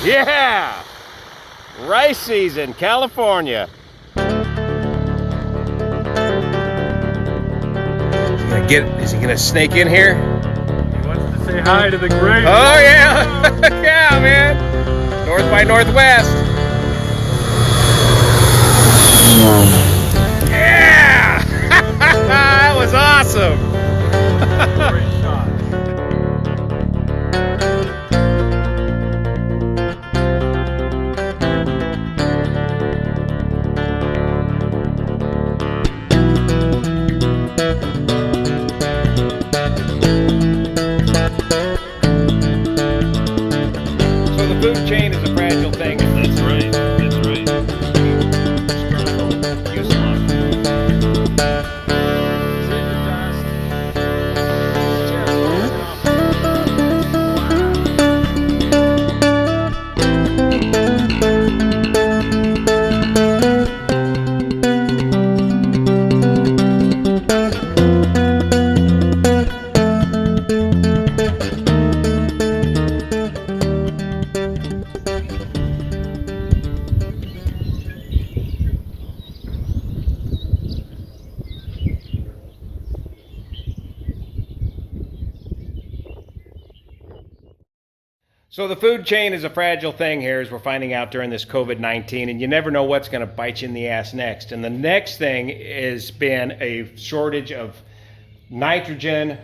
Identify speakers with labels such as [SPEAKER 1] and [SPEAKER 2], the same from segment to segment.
[SPEAKER 1] Yeah! Rice season, California. Is he gonna snake in here?
[SPEAKER 2] He wants to say hi to the great.
[SPEAKER 1] Oh yeah! Yeah, man! North by Northwest. Yeah! That was awesome!
[SPEAKER 2] Great shot.
[SPEAKER 1] So the food chain is a fragile thing.
[SPEAKER 2] That's right. That's right. Struggle. Use one. Scissor dust.
[SPEAKER 1] So the food chain is a fragile thing here, as we're finding out during this COVID-19, and you never know what's going to bite you in the ass next. And the next thing has been a shortage of nitrogen,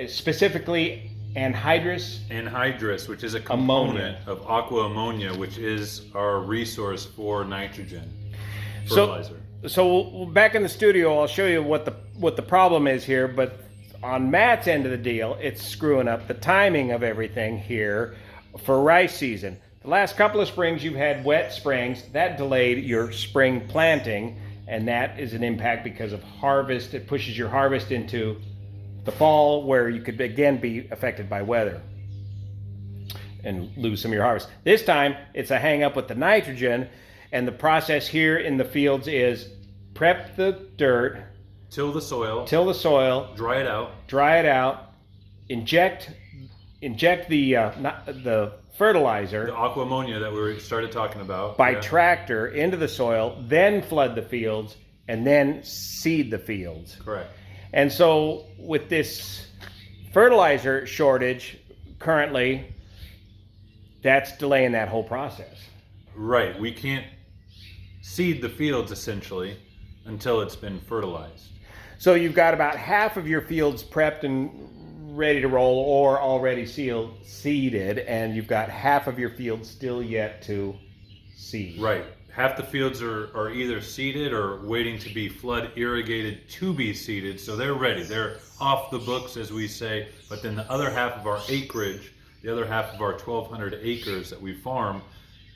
[SPEAKER 1] specifically
[SPEAKER 2] Anhydrous, which is a component of aqua ammonia, which is our resource for nitrogen fertilizer.
[SPEAKER 1] So back in the studio, I'll show you what the problem is here. But on Matt's end of the deal, it's screwing up the timing of everything here for rice season. The last couple of springs you've had wet springs, that delayed your spring planting, and that is an impact because of harvest. It pushes your harvest into the fall, where you could again be affected by weather and lose some of your harvest. This time it's a hang up with the nitrogen, and the process here in the fields is prep the dirt,
[SPEAKER 2] Till the soil,
[SPEAKER 1] dry it out, inject the fertilizer,
[SPEAKER 2] the aqua ammonia that we started talking about,
[SPEAKER 1] by tractor into the soil, then flood the fields, and then seed the fields.
[SPEAKER 2] Correct.
[SPEAKER 1] And so with this fertilizer shortage currently, that's delaying that whole process.
[SPEAKER 2] Right. We can't seed the fields essentially until it's been fertilized.
[SPEAKER 1] So you've got about half of your fields prepped and ready to roll, or already seeded, and you've got half of your fields still yet to seed.
[SPEAKER 2] Right. Half the fields are either seeded or waiting to be flood irrigated to be seeded, so they're ready. They're off the books, as we say. But then the other half of our acreage, the other half of our 1,200 acres that we farm,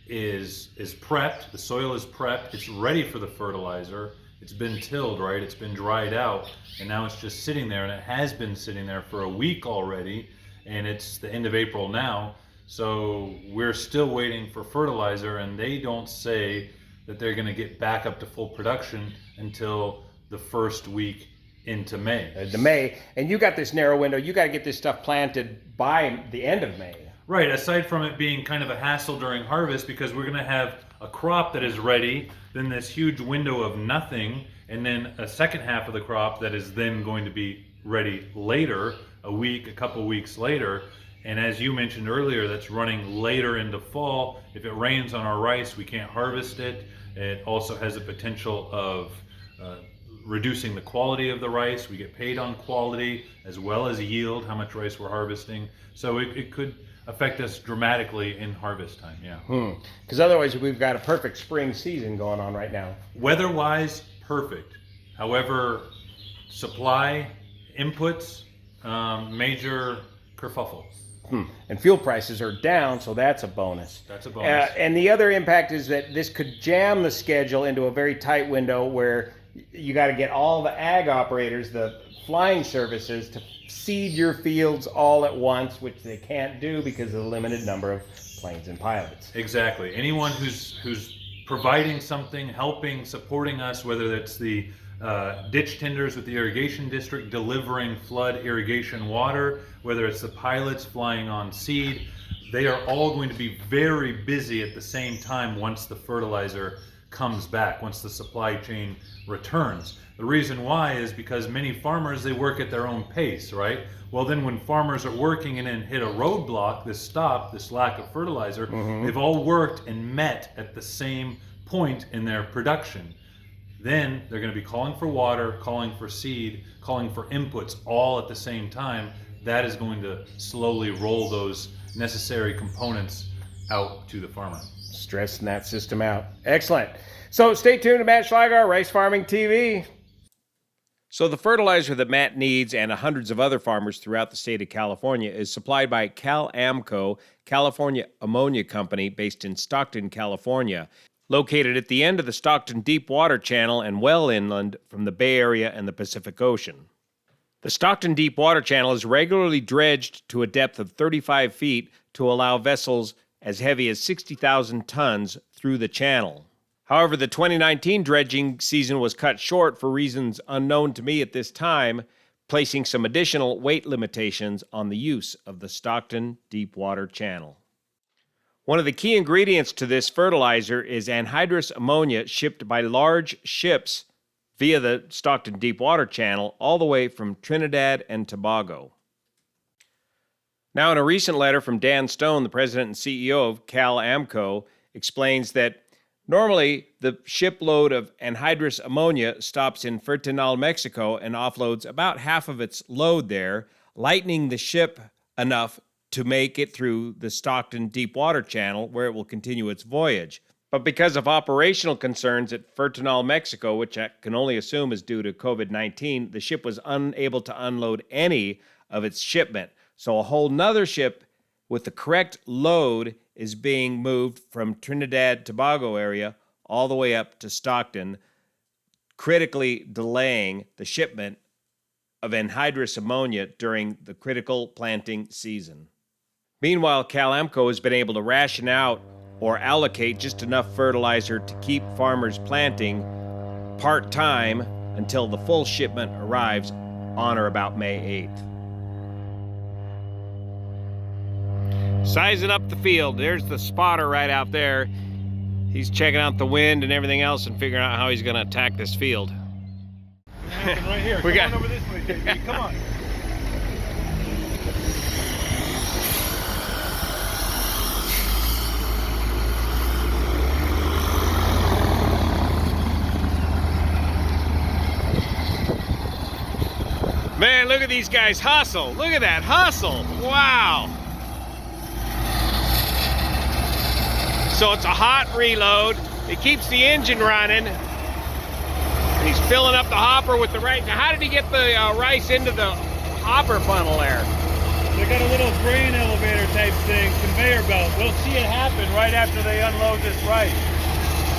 [SPEAKER 2] is prepped. The soil is prepped. It's ready for the fertilizer. It's been tilled, right? It's been dried out, and now it's just sitting there, and it has been sitting there for a week already, and it's the end of April now. So we're still waiting for fertilizer, and they don't say that they're going to get back up to full production until the first week into May.
[SPEAKER 1] And you got this narrow window. You got to get this stuff planted by the end of May.
[SPEAKER 2] Right, aside from it being kind of a hassle during harvest, because we're going to have a crop that is ready, then this huge window of nothing, and then a second half of the crop that is then going to be ready later, a couple weeks later. And as you mentioned earlier, that's running later into fall. If it rains on our rice, we can't harvest it. It also has the potential of reducing the quality of the rice. We get paid on quality as well as yield, how much rice we're harvesting. So it could affect us dramatically in harvest time, yeah.
[SPEAKER 1] Because otherwise we've got a perfect spring season going on right now.
[SPEAKER 2] Weather-wise, perfect. However, supply, inputs, major kerfuffle.
[SPEAKER 1] And fuel prices are down, so that's a bonus.
[SPEAKER 2] That's a bonus.
[SPEAKER 1] And the other impact is that this could jam the schedule into a very tight window where you got to get all the ag operators, the flying services, to seed your fields all at once, which they can't do because of the limited number of planes and pilots.
[SPEAKER 2] Exactly. Anyone who's providing something, helping, supporting us, whether it's the ditch tenders with the irrigation district delivering flood irrigation water, whether it's the pilots flying on seed, they are all going to be very busy at the same time once the fertilizer comes back, once the supply chain returns. The reason why is because many farmers, they work at their own pace, right? Well, then when farmers are working and then hit a roadblock, this lack of fertilizer, they've all worked and met at the same point in their production. Then they're going to be calling for water, calling for seed, calling for inputs all at the same time. That is going to slowly roll those necessary components out to the farmer.
[SPEAKER 1] Stressing that system out. Excellent. So stay tuned to Matt Sligar, Rice Farming TV. So the fertilizer that Matt needs and hundreds of other farmers throughout the state of California is supplied by CalAmco, California Ammonia Company, based in Stockton, California, located at the end of the Stockton Deep Water Channel and well inland from the Bay Area and the Pacific Ocean. The Stockton Deep Water Channel is regularly dredged to a depth of 35 feet to allow vessels as heavy as 60,000 tons through the channel. However, the 2019 dredging season was cut short for reasons unknown to me at this time, placing some additional weight limitations on the use of the Stockton Deep Water Channel. One of the key ingredients to this fertilizer is anhydrous ammonia shipped by large ships via the Stockton Deep Water Channel all the way from Trinidad and Tobago. Now, in a recent letter from Dan Stone, the president and CEO of CalAmco, explains that normally the shipload of anhydrous ammonia stops in Fertilizer, Mexico, and offloads about half of its load there, lightening the ship enough to make it through the Stockton Deep Water Channel, where it will continue its voyage. But because of operational concerns at Fertilizer, Mexico, which I can only assume is due to COVID-19, the ship was unable to unload any of its shipment. So a whole nother ship with the correct load is being moved from Trinidad Tobago area all the way up to Stockton, critically delaying the shipment of anhydrous ammonia during the critical planting season. Meanwhile, CalAmco has been able to ration out or allocate just enough fertilizer to keep farmers planting part-time until the full shipment arrives on or about May 8th. Sizing up the field. There's the spotter right out there. He's checking out the wind and everything else and figuring out how he's going to attack this field.
[SPEAKER 2] Right here.
[SPEAKER 1] We got
[SPEAKER 2] Come on over this way, JB. Come on.
[SPEAKER 1] Man, look at these guys hustle. Look at that hustle. Wow. So it's a hot reload. It keeps the engine running. He's filling up the hopper with the rice. Now, how did he get the rice into the hopper funnel there?
[SPEAKER 2] They got a little grain elevator type thing, conveyor belt. We'll see it happen right after they unload this rice.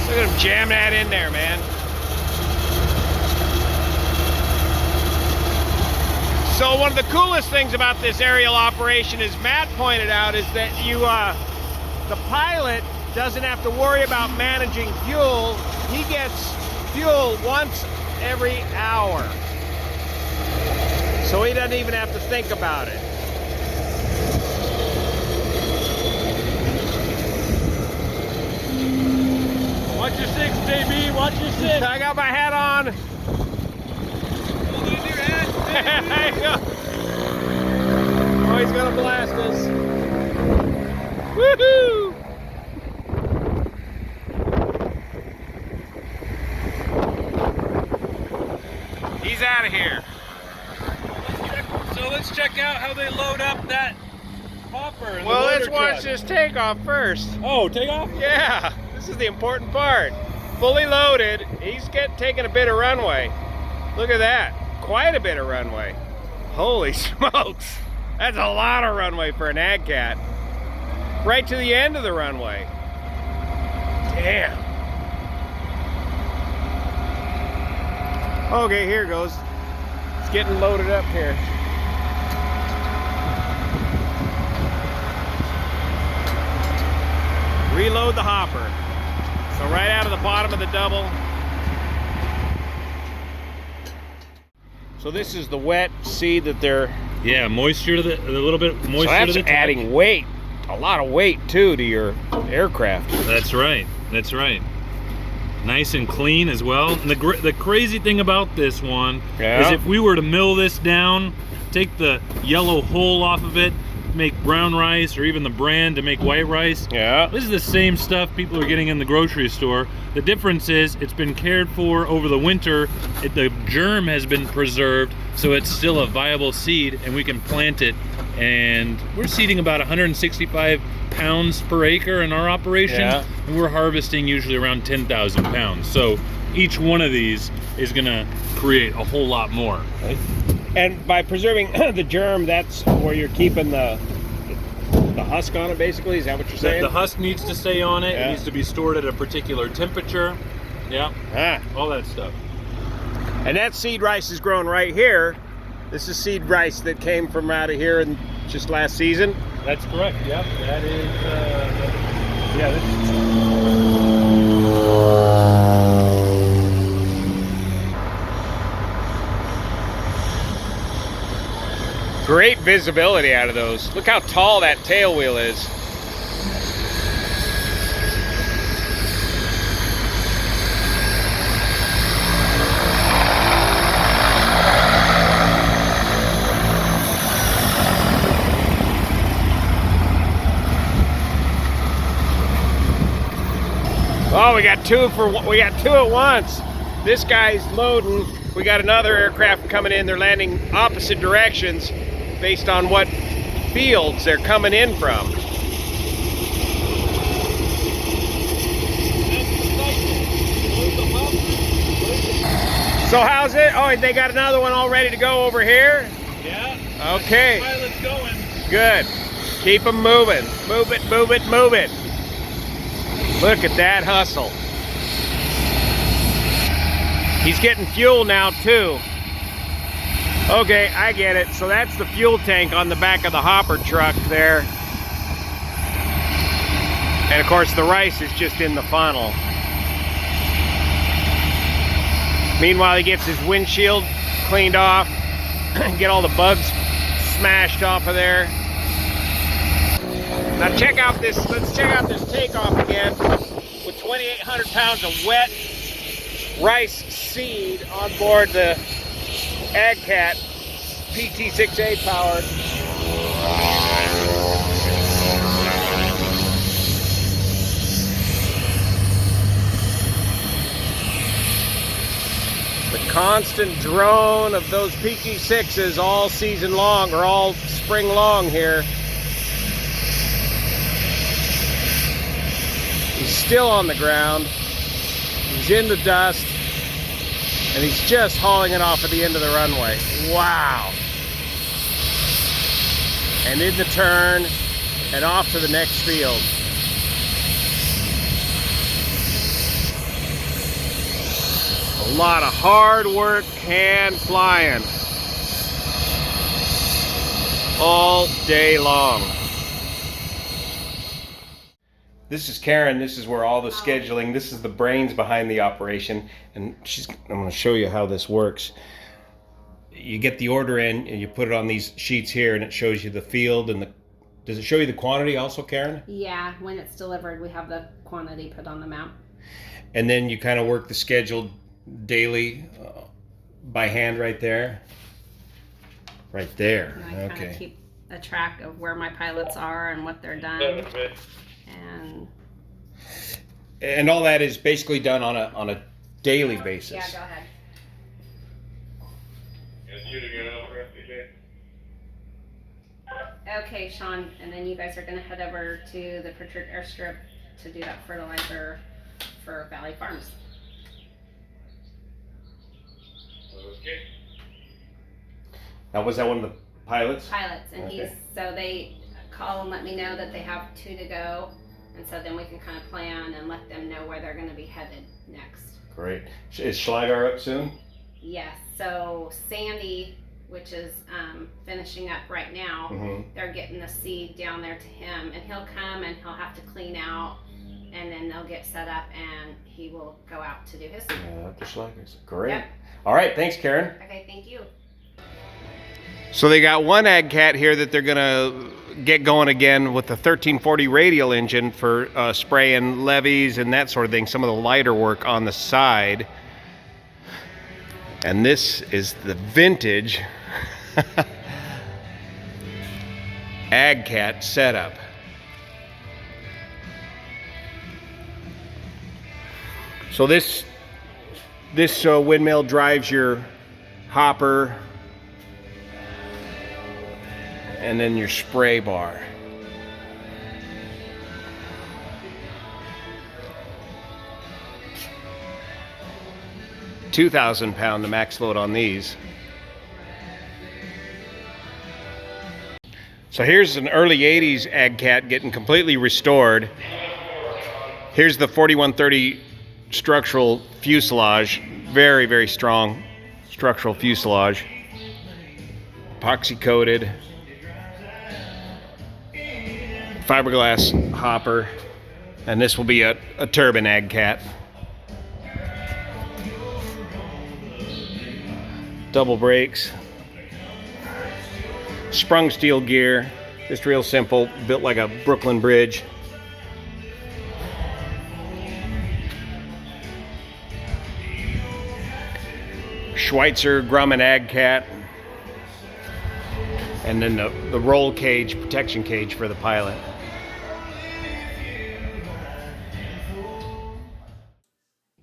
[SPEAKER 1] Look at him jam that in there, man. So one of the coolest things about this aerial operation, as Matt pointed out, is that the pilot doesn't have to worry about managing fuel. He gets fuel once every hour. So he doesn't even have to think about it.
[SPEAKER 2] Watch your six, baby. Watch your six.
[SPEAKER 1] I got my hat on.
[SPEAKER 2] Hold on to your hat,
[SPEAKER 1] Oh, he's gonna blast us. Woohoo! He's out of here.
[SPEAKER 2] So let's check out how they load up that hopper.
[SPEAKER 1] Well, let's watch this takeoff first.
[SPEAKER 2] Oh, take off?
[SPEAKER 1] Yeah, this is the important part. Fully loaded. He's taking a bit of runway. Look at that. Quite a bit of runway. Holy smokes. That's a lot of runway for an ag cat. Right to the end of the runway. Damn. Okay, here goes. It's getting loaded up here. Reload the hopper. So right out of the bottom of the double. So this is the wet seed that they're...
[SPEAKER 2] Yeah, moisture to a little bit moisture
[SPEAKER 1] So that's
[SPEAKER 2] to the top.
[SPEAKER 1] adding weight. a lot of weight too to your aircraft.
[SPEAKER 2] That's right. That's right. Nice and clean as well. And the crazy thing about this one is if we were to mill this down, take the yellow hull off of it, make brown rice, or even the bran to make white rice.
[SPEAKER 1] Yeah.
[SPEAKER 2] This is the same stuff people are getting in the grocery store. The difference is it's been cared for over the winter. The germ has been preserved, so it's still a viable seed, and we can plant it. And we're seeding about 165 pounds per acre in our operation, and we're harvesting usually around 10,000 pounds. So each one of these is gonna create a whole lot more.
[SPEAKER 1] Right. And by preserving the germ, that's where you're keeping the husk on it, basically? Is that what you're saying?
[SPEAKER 2] The husk needs to stay on it. It needs to be stored at a particular temperature. Yeah, all that stuff.
[SPEAKER 1] And that seed rice is grown right here. This is seed rice that came from out of here and just last season.
[SPEAKER 2] That's correct. Yep, that is. Yeah, this is.
[SPEAKER 1] Great visibility out of those. Look how tall that tail wheel is. Oh, we got two at once. This guy's loading. We got another aircraft coming in. They're landing opposite directions based on what fields they're coming in from. So how's it? Oh, they got another one all ready to go over here?
[SPEAKER 2] Yeah.
[SPEAKER 1] Okay.
[SPEAKER 2] Pilot's going.
[SPEAKER 1] Good. Keep them moving. Move it, move it, move it. Look at that hustle. He's getting fuel now too. Okay, I get it. So that's the fuel tank on the back of the hopper truck there. And of course the rice is just in the funnel. Meanwhile, he gets his windshield cleaned off, get all the bugs smashed off of there. Now check out this, let's check out this takeoff again with 2,800 pounds of wet rice seed on board the AgCat PT6A powered. The constant drone of those PT6s all season long, or all spring long here. He's still on the ground. He's in the dust. And he's just hauling it off at the end of the runway. Wow. And in the turn, and off to the next field. A lot of hard work, hand flying. All day long. This is Karen. This is where all the scheduling, this is the brains behind the operation. And I'm going to show you how this works. You get the order in and you put it on these sheets here and it shows you the field and does it show you the quantity also, Karen?
[SPEAKER 3] Yeah, when it's delivered, we have the quantity put on the map.
[SPEAKER 1] And then you kind of work the schedule daily by hand right there? Right there.
[SPEAKER 3] And I kind of keep a track of where my pilots are and what they're done.
[SPEAKER 1] And all that is basically done on a daily basis.
[SPEAKER 3] Yeah, go ahead. Okay, Sean, and then you guys are going to head over to the Pritchard airstrip to do that fertilizer for Valley Farms.
[SPEAKER 2] Okay.
[SPEAKER 1] Now, was that one of the pilots?
[SPEAKER 3] Pilots, and so they call and let me know that they have 2 to go, and so then we can kind of plan and let them know where they're going to be headed next.
[SPEAKER 1] Great. Is Sligar up soon?
[SPEAKER 3] Yes. So Sandy, which is finishing up right now, they're getting the seed down there to him, and he'll come and he'll have to clean out, and then they'll get set up, and he will go out to do his seed.
[SPEAKER 1] Yeah, up to Sligar's. Great.
[SPEAKER 3] Yep.
[SPEAKER 1] All right. Thanks, Karen.
[SPEAKER 3] Okay. Thank you.
[SPEAKER 1] So they got one AgCat here that they're gonna get going again with the 1340 radial engine for spraying levees and that sort of thing, some of the lighter work on the side. And this is the vintage AgCat setup. So this windmill drives your hopper and then your spray bar. £2,000 the max load on these. So here's an early 80s AgCat getting completely restored. Here's the 4130 structural fuselage. Very, very strong structural fuselage. Epoxy coated. Fiberglass hopper. And this will be a turbine AgCat. Double brakes. Sprung steel gear. Just real simple. Built like a Brooklyn Bridge. Schweitzer Grumman AgCat, and then the roll cage, protection cage for the pilot.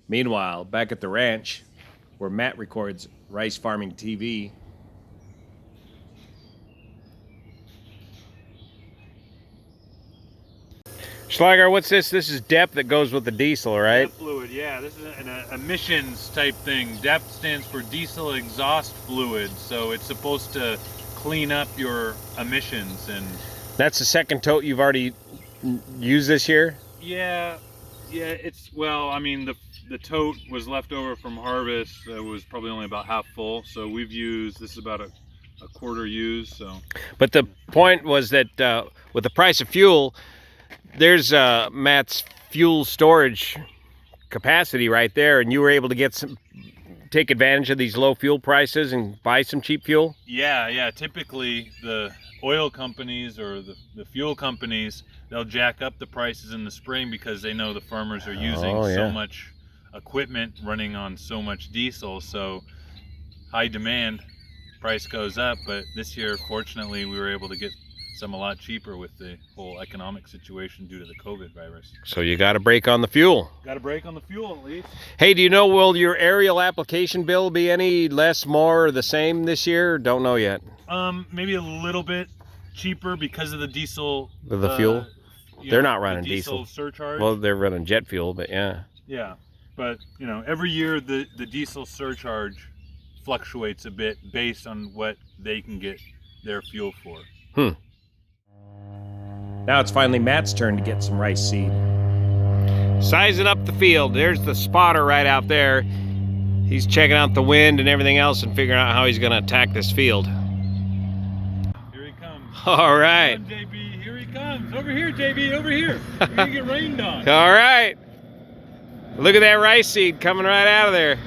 [SPEAKER 1] Meanwhile, back at the ranch, where Matt records Rice Farming TV, Sligar, what's this? This is DEP that goes with the diesel, right?
[SPEAKER 2] DEP fluid, yeah. This is an emissions type thing. DEP stands for diesel exhaust fluid, so it's supposed to clean up your emissions. And
[SPEAKER 1] that's the second tote you've already used this year?
[SPEAKER 2] Yeah. It's, well, I mean, the tote was left over from harvest. It was probably only about half full, so we've used, this is about a quarter used. So.
[SPEAKER 1] But the point was that with the price of fuel, there's Matt's fuel storage capacity right there, and you were able to take advantage of these low fuel prices and buy some cheap fuel?
[SPEAKER 2] Yeah. Typically, the oil companies or the fuel companies, they'll jack up the prices in the spring because they know the farmers are using so much equipment running on so much diesel. So high demand, price goes up. But this year, fortunately, we were able to get some a lot cheaper with the whole economic situation due to the COVID virus.
[SPEAKER 1] So you got to break on the fuel.
[SPEAKER 2] Got to break on the fuel at least.
[SPEAKER 1] Hey, do you know, will your aerial application bill be any less, more, or the same this year? Don't know yet.
[SPEAKER 2] Maybe a little bit cheaper because of the diesel.
[SPEAKER 1] The fuel? They're not running
[SPEAKER 2] diesel surcharge.
[SPEAKER 1] Well, they're running jet fuel, but yeah.
[SPEAKER 2] Yeah, but you know, every year the diesel surcharge fluctuates a bit based on what they can get their fuel for.
[SPEAKER 1] Now it's finally Matt's turn to get some rice seed. Sizing up the field. There's the spotter right out there. He's checking out the wind and everything else and figuring out how he's going to attack this field.
[SPEAKER 2] Here he comes.
[SPEAKER 1] All right.
[SPEAKER 2] Come on, JB, here he comes. Over here, JB, over here. You're going to get rained on.
[SPEAKER 1] All right. Look at that rice seed coming right out of there.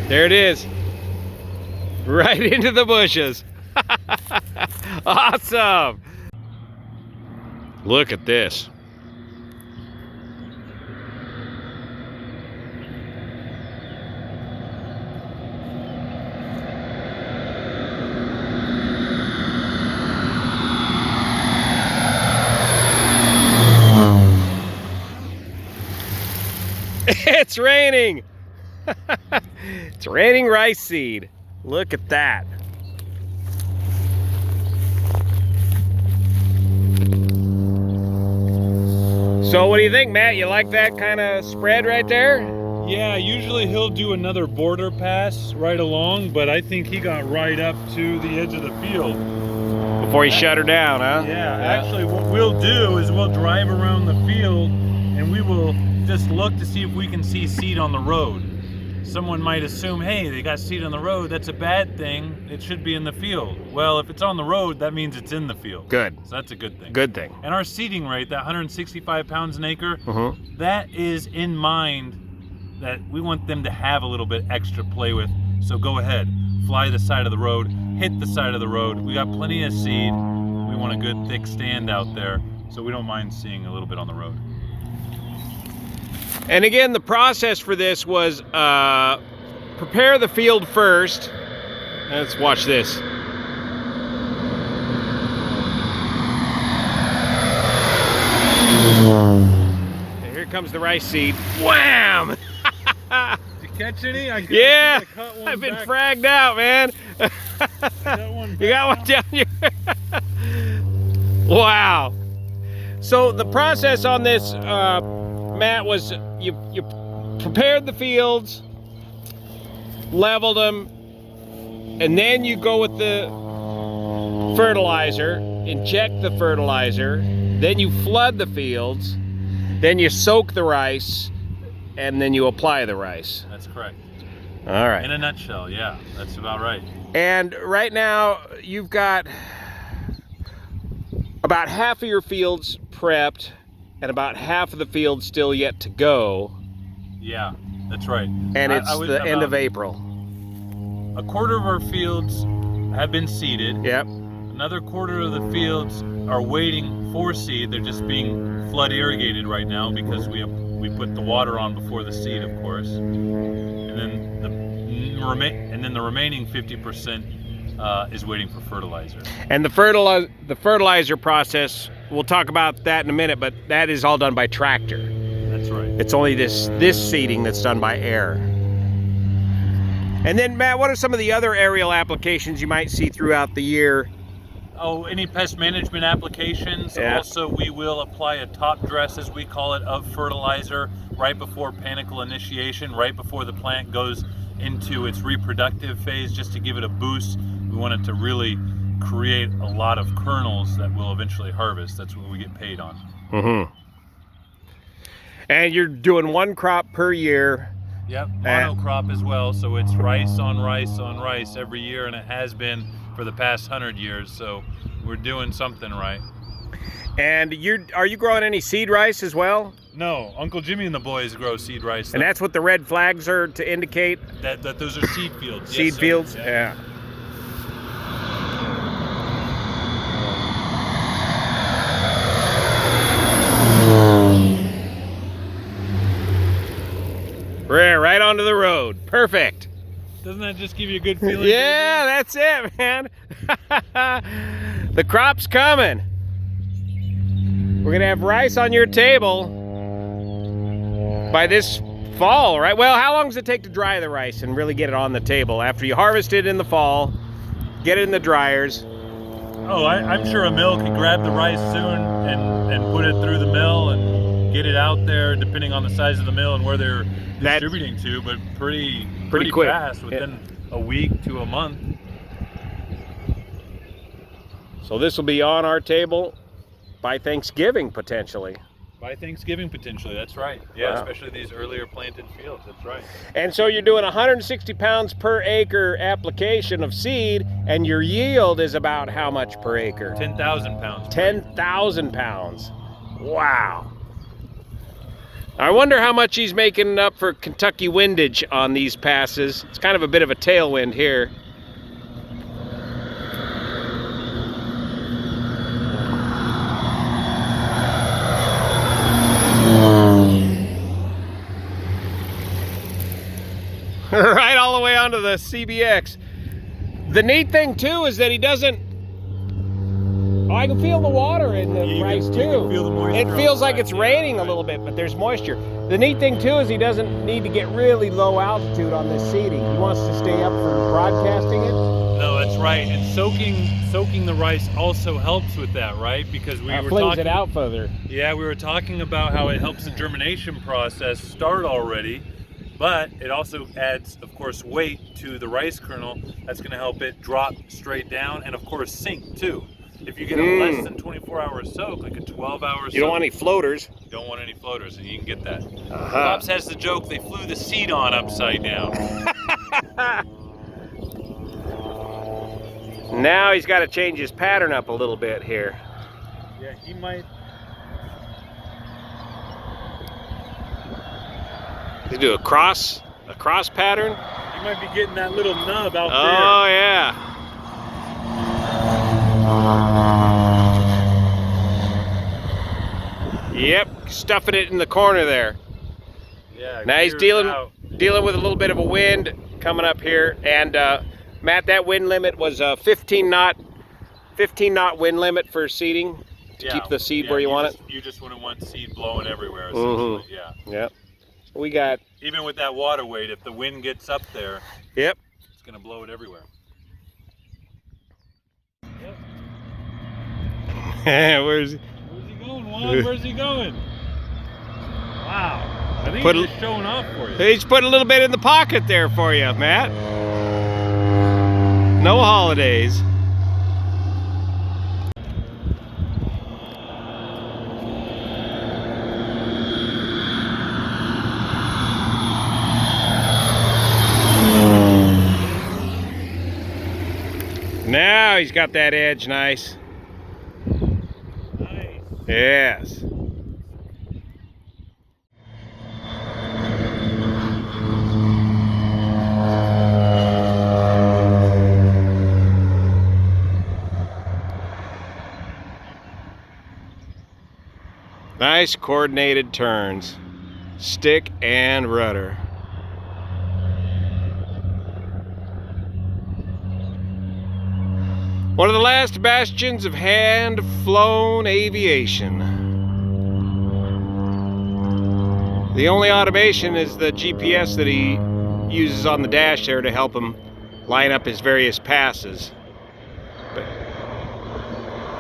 [SPEAKER 1] There it is. Right into the bushes. Awesome. Look at this. It's raining. It's raining rice seed. Look at that. So what do you think, Matt? You like that kind of spread right there?
[SPEAKER 2] Yeah, usually he'll do another border pass right along, but I think he got right up to the edge of the field.
[SPEAKER 1] Before he shut her down, huh?
[SPEAKER 2] Yeah, actually what we'll do is we'll drive around the field and we will just look to see if we can see seed on the road. Someone might assume, hey, they got seed on the road, that's a bad thing, it should be in the field. Well, if it's on the road, that means it's in the field.
[SPEAKER 1] Good.
[SPEAKER 2] So that's a good thing.
[SPEAKER 1] Good thing.
[SPEAKER 2] And our seeding rate, that 165 pounds an acre, that is in mind that we want them to have a little bit extra play with. So go ahead, fly the side of the road, hit the side of the road. We got plenty of seed. We want a good thick stand out there, so we don't mind seeing a little bit on the road.
[SPEAKER 1] And again, the process for this was prepare the field first. Let's watch this. And here comes the rice seed. Wham!
[SPEAKER 2] Did you catch any?
[SPEAKER 1] Yeah, I've been fragged out, man. You got one down here. Wow. So the process on this, Matt, was you prepared the fields, leveled them, and then you go with the fertilizer, inject the fertilizer, then you flood the fields, then you soak the rice, and then you apply the rice.
[SPEAKER 2] That's correct.
[SPEAKER 1] All right.
[SPEAKER 2] In a nutshell, yeah, that's about right.
[SPEAKER 1] And right now you've got about half of your fields prepped and about half of the field still yet to go.
[SPEAKER 2] Yeah, that's right.
[SPEAKER 1] And it's the end of April.
[SPEAKER 2] A quarter of our fields have been seeded.
[SPEAKER 1] Yep.
[SPEAKER 2] Another quarter of the fields are waiting for seed. They're just being flood irrigated right now because we put the water on before the seed, of course. And then the remaining 50% is waiting for fertilizer.
[SPEAKER 1] And the fertilizer process, we'll talk about that in a minute, but that is all done by tractor.
[SPEAKER 2] That's right.
[SPEAKER 1] It's only this seeding that's done by air. And then, Matt, what are some of the other aerial applications you might see throughout the year?
[SPEAKER 2] Oh, any pest management applications.
[SPEAKER 1] Yeah.
[SPEAKER 2] Also, we will apply a top dress, as we call it, of fertilizer right before panicle initiation, right before the plant goes into its reproductive phase, just to give it a boost. We want it to really create a lot of kernels that we'll eventually harvest. That's what we get paid on.
[SPEAKER 1] Mm-hmm. And you're doing one crop per year.
[SPEAKER 2] Yep, monocrop as well, so it's rice on rice on rice every year, and it has been for the past 100 years, so we're doing something right.
[SPEAKER 1] And are you growing any seed rice as well?
[SPEAKER 2] No, Uncle Jimmy and the boys grow seed rice.
[SPEAKER 1] And that's what the red flags are to indicate?
[SPEAKER 2] That those are seed fields.
[SPEAKER 1] Seed
[SPEAKER 2] yes,
[SPEAKER 1] fields?
[SPEAKER 2] Yeah.
[SPEAKER 1] Right onto the road. Perfect.
[SPEAKER 2] Doesn't that just give you a good feeling?
[SPEAKER 1] Yeah, that's it, man. The crop's coming. We're gonna have rice on your table by this fall, right? Well, how long does it take to dry the rice and really get it on the table after you harvest it in the fall, get it in the dryers?
[SPEAKER 2] Oh, I'm sure a mill could grab the rice soon and put it through the mill and get it out there, depending on the size of the mill and where they're distributing to, but pretty
[SPEAKER 1] quick.
[SPEAKER 2] fast, within a week to a month.
[SPEAKER 1] So this will be on our table by Thanksgiving, potentially.
[SPEAKER 2] By Thanksgiving, potentially, that's right. Yeah,
[SPEAKER 1] wow.
[SPEAKER 2] Especially these earlier planted fields, that's right.
[SPEAKER 1] And so you're doing 160 pounds per acre application of seed, and your yield is about how much per acre?
[SPEAKER 2] 10,000 pounds.
[SPEAKER 1] 10,000 pounds. Wow. I wonder how much he's making up for Kentucky windage on these passes. It's kind of a bit of a tailwind here. Right all the way onto the CBX. The neat thing too is that he doesn't... Oh, I can feel the water in the rice too.
[SPEAKER 2] You can feel the moisture.
[SPEAKER 1] It feels like it's raining a little bit, but there's moisture. The neat thing too is he doesn't need to get really low altitude on this seeding. He wants to stay up for broadcasting it.
[SPEAKER 2] No, that's right. And soaking the rice also helps with that, right? Because we were
[SPEAKER 1] flings
[SPEAKER 2] talking
[SPEAKER 1] it out further.
[SPEAKER 2] Yeah, we were talking about how it helps the germination process start already, but it also adds, of course, weight to the rice kernel. That's going to help it drop straight down and, of course, sink too. If you get a less than 24-hour soak, like a 12-hour soak,
[SPEAKER 1] you don't want any floaters.
[SPEAKER 2] You don't want any floaters, and you can get that. Pops has the joke, they flew the seed on upside down.
[SPEAKER 1] Now he's got to change his pattern up a little bit here.
[SPEAKER 2] Yeah, he might.
[SPEAKER 1] You do a cross pattern.
[SPEAKER 2] You might be getting that little nub out
[SPEAKER 1] Oh yeah. Yep, stuffing it in the corner there.
[SPEAKER 2] there. Yeah.
[SPEAKER 1] Now he's
[SPEAKER 2] clears out.
[SPEAKER 1] dealing with a little bit of a wind coming up here, and Matt, that wind limit was a 15 knot wind limit for seeding to keep the seed where you want it.
[SPEAKER 2] You just wouldn't want seed blowing everywhere. Essentially. Yeah.
[SPEAKER 1] Yep. We got.
[SPEAKER 2] Even with that water weight, if the wind gets up there,
[SPEAKER 1] Yep.
[SPEAKER 2] it's gonna blow it everywhere. Yep.
[SPEAKER 1] Where's he
[SPEAKER 2] going, Juan? Where's he going? Wow. I think he's just showing off for you.
[SPEAKER 1] He's put a little bit in the pocket there for you, Matt. No holidays. Now he's got that edge nice.
[SPEAKER 2] Nice.
[SPEAKER 1] Yes. Nice coordinated turns, stick and rudder. One of the last bastions of hand-flown aviation. The only automation is the GPS that he uses on the dash there to help him line up his various passes. But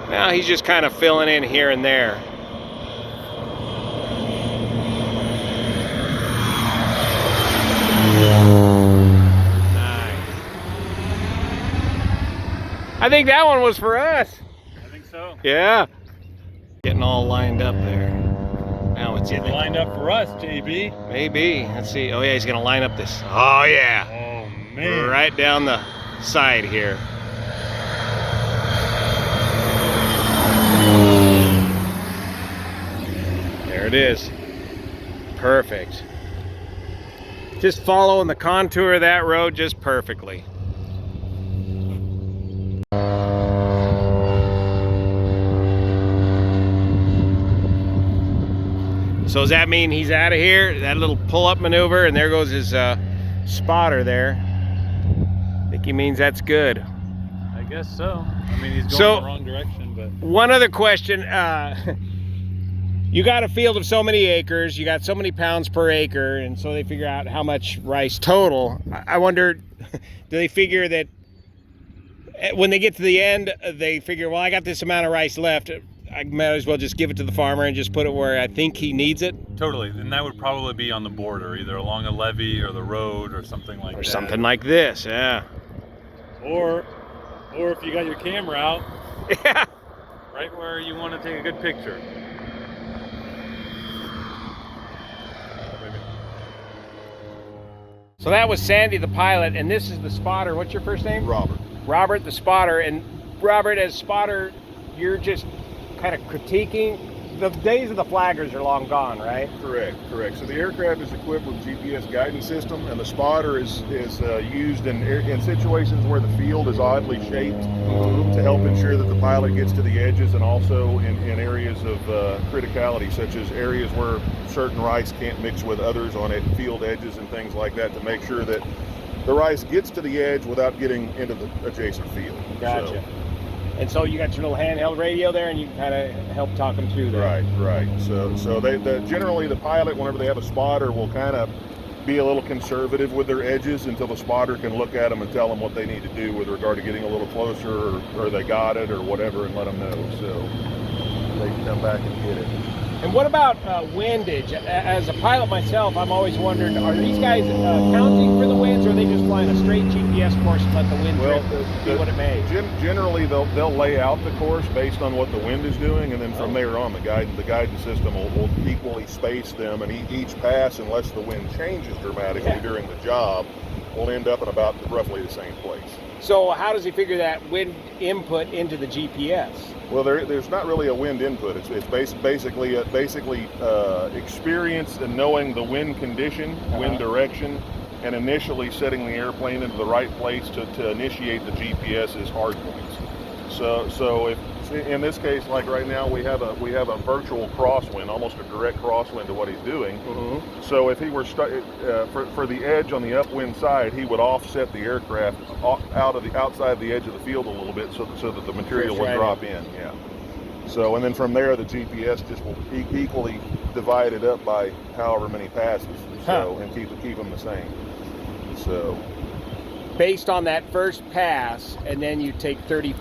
[SPEAKER 1] now he's just kind of filling in here and there. I think that one was for us.
[SPEAKER 2] I think so.
[SPEAKER 1] Yeah. Getting all lined up there. Now it's
[SPEAKER 2] getting lined up for us, JB.
[SPEAKER 1] Maybe. Let's see. Oh yeah, he's gonna line up this. Oh yeah.
[SPEAKER 2] Oh man.
[SPEAKER 1] Right down the side here. There it is. Perfect. Just following the contour of that road just perfectly. So does that mean he's out of here? That little pull-up maneuver, and there goes his spotter there. I think he means that's good.
[SPEAKER 2] I guess so. I mean, he's going the wrong direction, but...
[SPEAKER 1] One other question. You got a field of so many acres, you got so many pounds per acre, and so they figure out how much rice total. I wonder, do they figure that when they get to the end, they figure, well, I got this amount of rice left, I might as well just give it to the farmer and just put it where I think he needs it?
[SPEAKER 2] Totally, and that would probably be on the border, either along a levee or the road or something like that.
[SPEAKER 1] Or something like this, yeah.
[SPEAKER 2] Or if you got your camera out,
[SPEAKER 1] Yeah.
[SPEAKER 2] right where you want to take a good picture.
[SPEAKER 1] So that was Sandy the pilot, and this is the spotter. What's your first name?
[SPEAKER 4] Robert.
[SPEAKER 1] Robert the spotter. And Robert, as spotter, you're just kind of critiquing. The days of the flaggers are long gone, right?
[SPEAKER 4] Correct. So the aircraft is equipped with GPS guidance system, and the spotter is used in situations where the field is oddly shaped to help ensure that the pilot gets to the edges, and also in areas of criticality, such as areas where certain rice can't mix with others on field edges and things like that, to make sure that the rice gets to the edge without getting into the adjacent field.
[SPEAKER 1] Gotcha. And so you got your little handheld radio there, and you kind of help talk them through that.
[SPEAKER 4] Right. So they generally the pilot, whenever they have a spotter, will kind of be a little conservative with their edges until the spotter can look at them and tell them what they need to do with regard to getting a little closer, or they got it or whatever, and let them know. So they can come back and get it.
[SPEAKER 1] And what about windage? As a pilot myself, I'm always wondering, are these guys counting for the winds, or are they just flying a straight GPS course and let the wind be what it may?
[SPEAKER 4] Generally, they'll lay out the course based on what the wind is doing, and then from there on, the guidance system will equally space them, and each pass, unless the wind changes dramatically during the job, will end up in about roughly the same place.
[SPEAKER 1] So how does he figure that wind input into the GPS?
[SPEAKER 4] Well, there's not really a wind input. It's basically experience and knowing the wind condition, wind direction, and initially setting the airplane into the right place to initiate the GPS's hard points. So if in this case, like right now, we have a virtual crosswind, almost a direct crosswind to what he's doing. So if he were for the edge on the upwind side, he would offset the aircraft outside the edge of the field a little bit, so that the material would drop in. Yeah. So and then from there, the GPS just will equally divide it up by however many passes, and keep them the same. So.
[SPEAKER 1] Based on that first pass, and then you take 30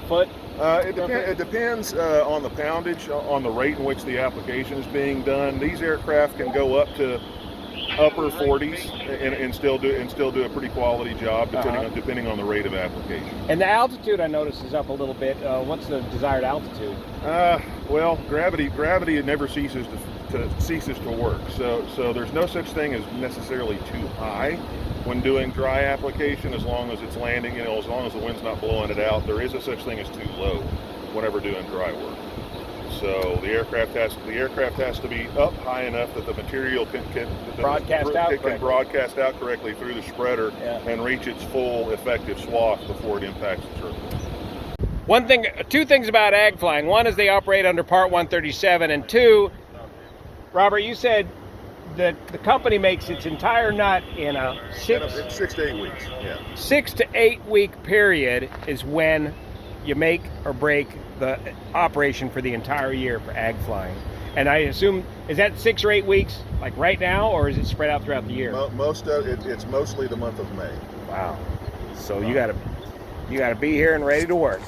[SPEAKER 1] foot.
[SPEAKER 4] It depends on the poundage, on the rate in which the application is being done. These aircraft can go up to upper 40s and still do a pretty quality job, depending on the rate of application.
[SPEAKER 1] And the altitude, I noticed, is up a little bit. What's the desired altitude?
[SPEAKER 4] Well, gravity never ceases to work. So there's no such thing as necessarily too high when doing dry application, as long as it's landing, as long as the wind's not blowing it out. There is a such thing as too low whenever doing dry work. So the aircraft has to be up high enough that the material can broadcast out correctly through the spreader and reach its full effective swath before it impacts the turtle.
[SPEAKER 1] Two things about ag flying. One is they operate under Part 137, and two, Robert, you said that the company makes its entire nut in a
[SPEAKER 4] 6 to 8 weeks. Yeah.
[SPEAKER 1] 6 to 8 week period is when you make or break the operation for the entire year for ag flying. And I assume, is that 6 or 8 weeks, like right now, or is it spread out throughout the year?
[SPEAKER 4] It's mostly the month of May.
[SPEAKER 1] Wow. So you gotta be here and ready to work.